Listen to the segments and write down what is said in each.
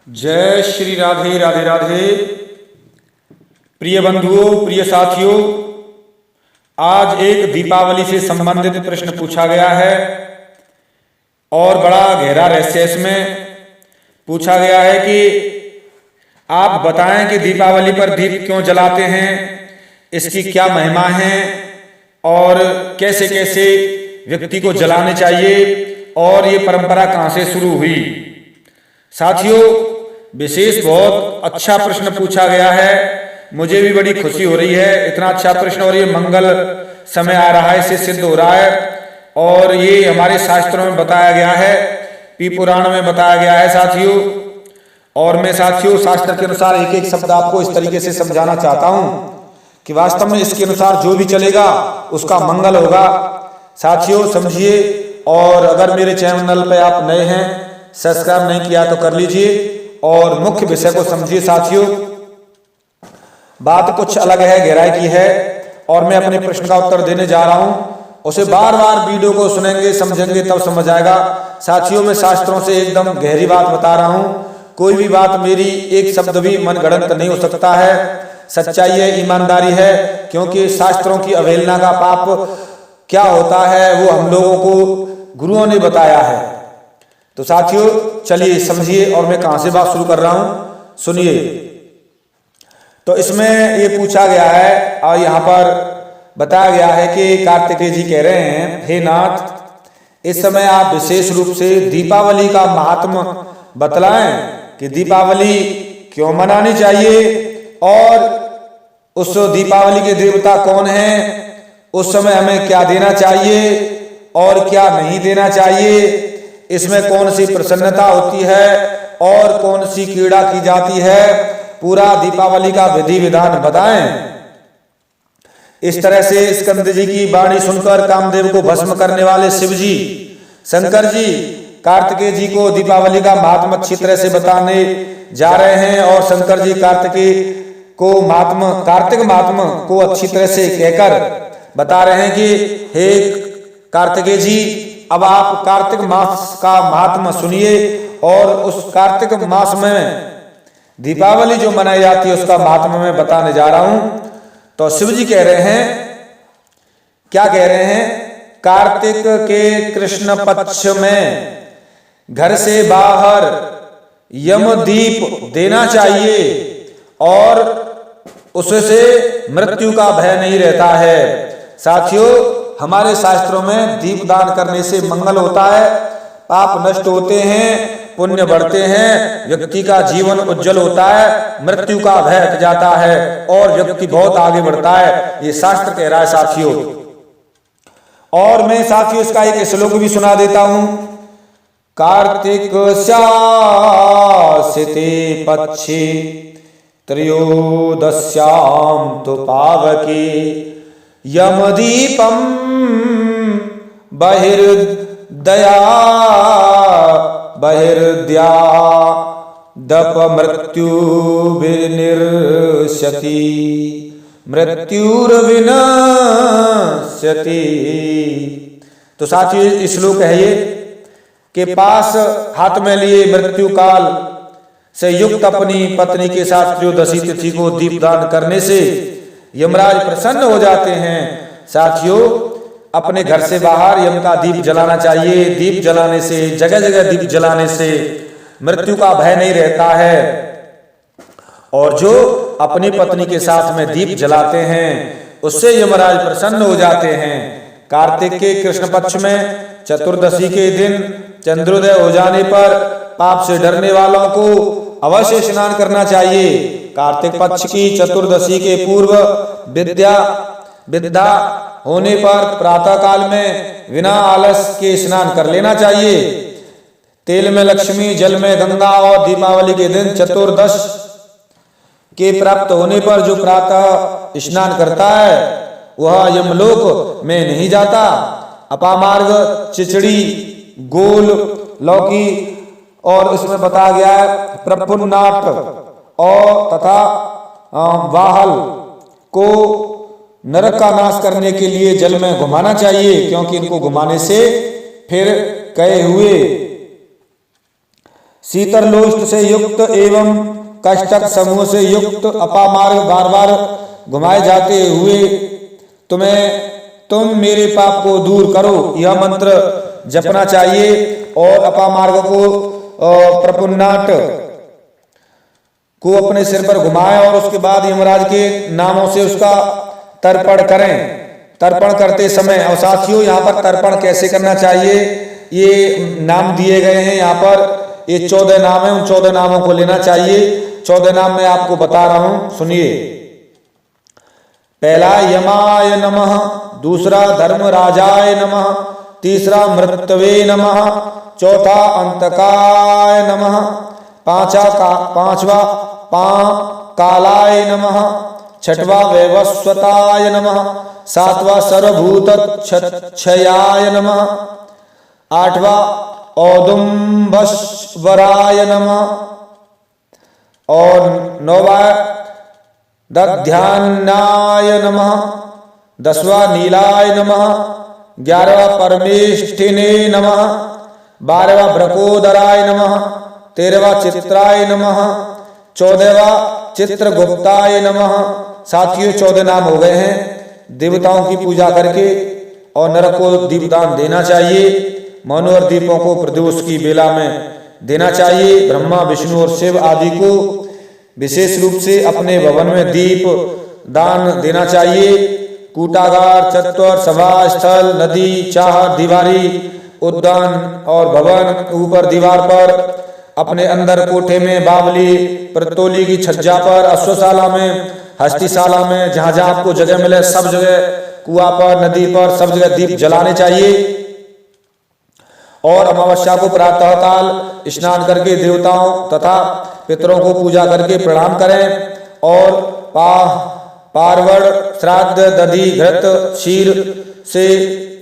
जय श्री राधे राधे राधे। प्रिय बंधुओं, प्रिय साथियों, आज एक दीपावली से संबंधित प्रश्न पूछा गया है और बड़ा गहरा रहस्य इसमें पूछा गया है कि आप बताएं कि दीपावली पर दीप क्यों जलाते हैं, इसकी क्या महिमा है और कैसे कैसे व्यक्ति को जलाने चाहिए और ये परंपरा कहाँ से शुरू हुई। साथियों, विशेष बहुत अच्छा प्रश्न पूछा गया है। मुझे भी बड़ी खुशी हो रही है, इतना अच्छा प्रश्न, और ये मंगल समय आ रहा है, इससे सिद्ध हो रहा है और ये हमारे शास्त्रों में बताया गया है, पी पुराण में बताया गया है साथियों। और मैं साथियों शास्त्र के अनुसार एक एक शब्द आपको इस तरीके से समझाना चाहता हूं कि वास्तव में इसके अनुसार जो भी चलेगा उसका मंगल होगा। साथियों समझिए, और अगर मेरे चैनल पर आप नए हैं, सब्सक्राइब नहीं किया तो कर लीजिए और मुख्य विषय को समझिए। साथियों, बात कुछ अलग है, गहराई की है, और मैं अपने प्रश्न का उत्तर देने जा रहा हूं। उसे बार बार वीडियो को सुनेंगे, समझेंगे, तब समझ आएगा। साथियों, मैं शास्त्रों से एकदम गहरी बात बता रहा हूं। कोई भी बात मेरी एक शब्द भी मनगढ़ंत नहीं हो सकता है। सच्चाई है, ईमानदारी है, क्योंकि शास्त्रों की अवहेलना का पाप क्या होता है वो हम लोगों को गुरुओं ने बताया है। तो साथियों चलिए समझिए, और मैं कहां से बात शुरू कर रहा हूं सुनिए। तो इसमें ये पूछा गया है और यहाँ पर बताया गया है कि कार्तिकेय जी कह रहे हैं, हे नाथ, इस समय आप विशेष रूप से दीपावली का महात्म बतलाएं कि दीपावली क्यों मनानी चाहिए और उस दीपावली के देवता कौन हैं, उस समय हमें क्या देना चाहिए और क्या नहीं देना चाहिए, इसमें कौन सी प्रसन्नता होती है और कौन सी क्रीड़ा की जाती है, पूरा दीपावली का विधि विधान बताएं। इस तरह से स्कंद जी की वाणी सुनकर कामदेव को भस्म करने वाले शिव जी, शंकर जी कार्तिकेय जी को दीपावली का महात्म अच्छी तरह से बताने जा रहे हैं। और शंकर जी कार्तिक महात्म को अच्छी तरह से कहकर बता रहे हैं कि हे कार्तिकेय जी, अब आप कार्तिक मास का महात्मा सुनिए और उस कार्तिक मास में दीपावली जो मनाई जाती है उसका महात्मा मैं बताने जा रहा हूं। तो शिव जी कह रहे हैं, क्या कह रहे हैं, कार्तिक के कृष्ण पक्ष में घर से बाहर यमदीप देना चाहिए और उससे मृत्यु का भय नहीं रहता है। साथियों, हमारे शास्त्रों में दीप दान करने से मंगल होता है, पाप नष्ट होते हैं, पुण्य बढ़ते हैं, व्यक्ति का जीवन उज्जवल होता है, मृत्यु का भय हट जाता है और व्यक्ति बहुत आगे बढ़ता है, ये शास्त्र कह रहा है साथियों। और मैं साथियों इसका एक श्लोक भी सुना देता हूं। कार्तिक स्यासिते पक्षे त्रयोदश्याम तो पावके यमदीपम बहिर्द्या दप मृत्यु विनिर्ष्यति मृत्युर्विनश्यति। तो साथियों इस श्लोक है ये के पास हाथ में लिए मृत्यु काल से युक्त अपनी पत्नी के साथ त्रयोदशी तिथि को दीपदान करने से यमराज प्रसन्न हो जाते हैं। साथियों, अपने घर से बाहर यम का दीप जलाना चाहिए। दीप जलाने से, जगह जगह दीप जलाने से मृत्यु का भय नहीं रहता है। और जो अपनी पत्नी के साथ में दीप जलाते हैं उससे यमराज प्रसन्न हो जाते हैं। कार्तिक के कृष्ण पक्ष में चतुर्दशी के दिन चंद्रोदय हो जाने पर पाप से डरने वालों को अवश्य स्नान करना चाहिए। कार्तिक पक्ष की चतुर्दशी के पूर्व विद्या होने पर प्रातः काल में बिना आलस के स्नान कर लेना चाहिए। तेल में लक्ष्मी, जल में गंगा, और दीपावली के दिन चतुर्दश के प्राप्त होने पर जो प्रातः स्नान करता है वह यमलोक में नहीं जाता। अपामार्ग, चिचड़ी, गोल, लौकी, और इसमें बताया गया है प्रपुन्नाट और तथा वाहल को नरक का नाश करने के लिए जल में घुमाना चाहिए, क्योंकि इनको घुमाने से फिर कहे हुए शीतलोष्ट से युक्त एवं कष्टक समूह से युक्त अपामार्ग बार बार घुमाए जाते हुए तुम मेरे पाप को दूर करो, यह मंत्र जपना चाहिए। और अपामार्ग को प्रपुन्नाट को अपने सिर पर घुमाएं और उसके बाद यमराज के नामों से उसका तर्पण करें। तर्पण करते समय, और साथियों यहाँ पर तर्पण कैसे करना चाहिए, ये नाम दिए गए हैं यहाँ पर, ये 14 नाम है, उन 14 नामों को लेना चाहिए। 14 नाम मैं आपको बता रहा हूं, सुनिए। पहला यमाय नमः, दूसरा धर्मराजाय नमः, तीसरा मृत्यवे नमः, चौथा अंतकाय नमः, पांचवा कालाय नमः, छठवा वैवस्वताय नमः, सातवां सर्वभूत क्षयाय नमः, आठवां औदुम्बश्वराय नमः, और नौवां दध्यानाय नमः, 10वां नीलाय नमः, 11वां परमेष्ठिने नमः, 12वां भ्रकोदराय नमः, 13वां चित्राय नमः, 14वां चित्रगुप्ताय नमः। साथियों 14 नाम हो गए हैं। देवताओं की पूजा करके और नरक को दीपदान देना चाहिए। मनोहर दीपों को प्रदोष की बेला में देना चाहिए। ब्रह्मा विष्णु और शिव आदि को विशेष रूप से अपने भवन में दीप दान देना चाहिए। कूटागार, चत्वर, सभा स्थल, नदी, चाह, दीवारी, उद्यान और भवन, ऊपर दीवार पर, अपने अंदर कोठे में, बावली, प्रतोली की छज्जा पर, अश्वशाला में, हस्तिशाला में, जहां जहां आपको जगह मिले सब जगह, कुआं पर, नदी पर, सब जगह दीप जलाने चाहिए। और अमावस्या को प्रातः काल स्नान करके देवताओं तथा पितरों को पूजा करके प्रणाम करें। और पार्वण, श्राद्ध, दधि, घृत, क्षीर से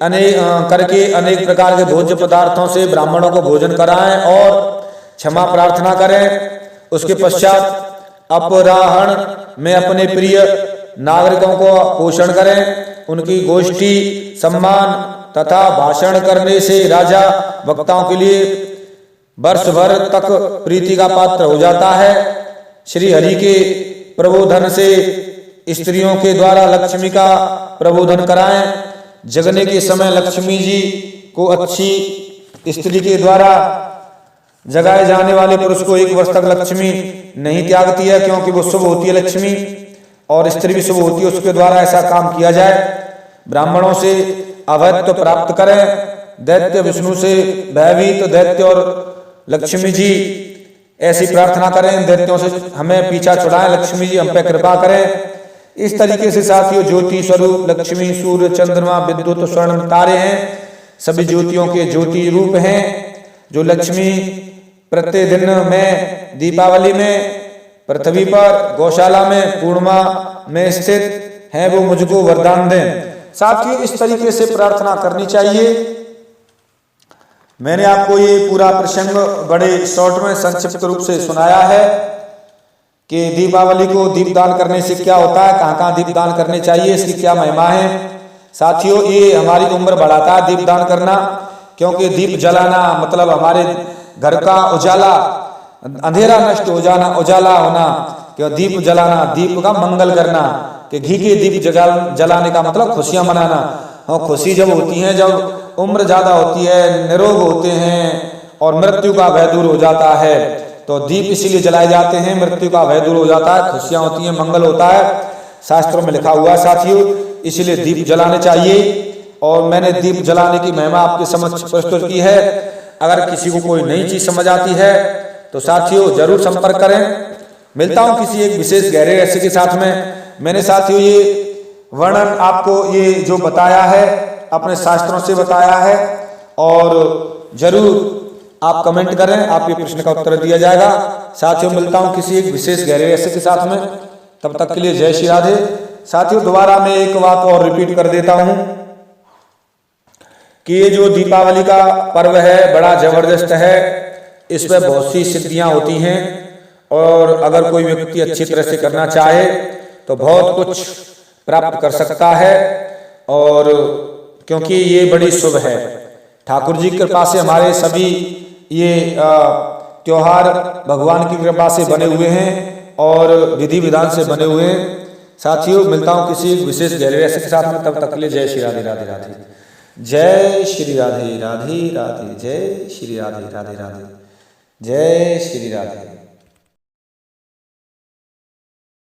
करके अनेक प्रकार के भोज्य पदार्थों से ब्राह्मणों को भोजन कराएं और क्षमा प्रार्थना करें। उसके पश्चात अपराह्न में अपने प्रिय नागरिकों को पोषण करें। उनकी गोष्ठी, सम्मान तथा भाषण करने से राजा वक्ताओं के लिए वर्ष भर तक प्रीति का पात्र हो जाता है। श्री हरि के प्रबोधन से स्त्रियों के द्वारा लक्ष्मी का प्रबोधन कराएं। जगने के समय लक्ष्मी जी को अच्छी स्त्री के द्वारा जगाए जाने वाले पुरुष को 1 वर्ष तक लक्ष्मी नहीं त्यागती है, क्योंकि वो शुभ होती है लक्ष्मी, और स्त्री भी शुभ होती है। उसके द्वारा ऐसा काम किया जाए। ब्राह्मणों से अभयत्व प्राप्त करें। दैत्य विष्णु से भयभीत, दैत्य और लक्ष्मी जी ऐसी प्रार्थना करें, दैत्यों से हमें पीछा छुड़ाएं, लक्ष्मी जी हम पे कृपा करें। इस तरीके से साथियों ज्योति स्वरूप लक्ष्मी, सूर्य, चंद्रमा, विद्युत, स्वर्ण, तारे हैं, सभी ज्योतियों के ज्योति रूप हैं। जो लक्ष्मी प्रतिदिन में दीपावली में पृथ्वी पर, गौशाला में, पूर्णिमा में स्थित हैं, वो मुझको वरदान दें। साथियों इस तरीके से प्रार्थना करनी चाहिए। मैंने आपको ये पूरा प्रसंग बड़े शॉर्ट में संक्षिप्त रूप से सुनाया है कि दीपावली को दीपदान करने से क्या होता है, कहाँ कहाँ दीपदान करने चाहिए, इसकी क्या महिमा है। साथियों ये हमारी उम्र बढ़ाता है दीपदान करना, क्योंकि दीप जलाना मतलब हमारे घर का उजाला, अंधेरा नष्ट हो जाना, उजाला होना। क्यों दीप जलाना, दीप का मंगल करना, कि घी के दीप जलाने का मतलब खुशियां मनाना। और खुशी जब होती है, जब उम्र ज्यादा होती है, निरोग होते हैं और मृत्यु का भय दूर हो जाता है, तो दीप इसीलिए जलाए जाते हैं। मृत्यु का भय दूर हो जाता है, खुशियां होती हैं, मंगल होता है, शास्त्रों में लिखा हुआ है साथियों। इसलिए दीप जलाने चाहिए। और मैंने दीप जलाने की महिमा आपके समक्ष प्रस्तुत की है। अगर किसी को कोई नई चीज समझ आती है तो साथियों जरूर संपर्क करें। मिलता हूं किसी एक विशेष गहरे रहस्य के साथ में। मैंने साथियों ये वर्णन आपको ये जो बताया है अपने शास्त्रों से बताया है, और जरूर आप कमेंट करें, आपके प्रश्न का उत्तर दिया जाएगा। साथियों मिलता हूं किसी एक विशेष गहरे रहस्य के साथ में, तब तक के लिए जय श्री राधे। साथियों दोबारा मैं एक बात और रिपीट कर देता हूं कि ये जो दीपावली का पर्व है बड़ा जबरदस्त है। इसमें बहुत सी सिद्धियां होती हैं, और अगर कोई व्यक्ति अच्छी तरह से करना चाहे तो बहुत कुछ प्राप्त कर सकता है। और क्योंकि ये बड़ी शुभ है, ठाकुर जी की कृपा से हमारे सभी ये त्योहार भगवान की कृपा से बने हुए हैं और विधि विधान से बने हुए हैं। साथियों मिलता हूँ किसी विशेष गहरे रहस्य के साथ में, तब तक के लिए जय श्री राधे राधे राधे, जय श्री राधे राधे राधे, जय श्री राधे राधे राधे, जय श्री राधे।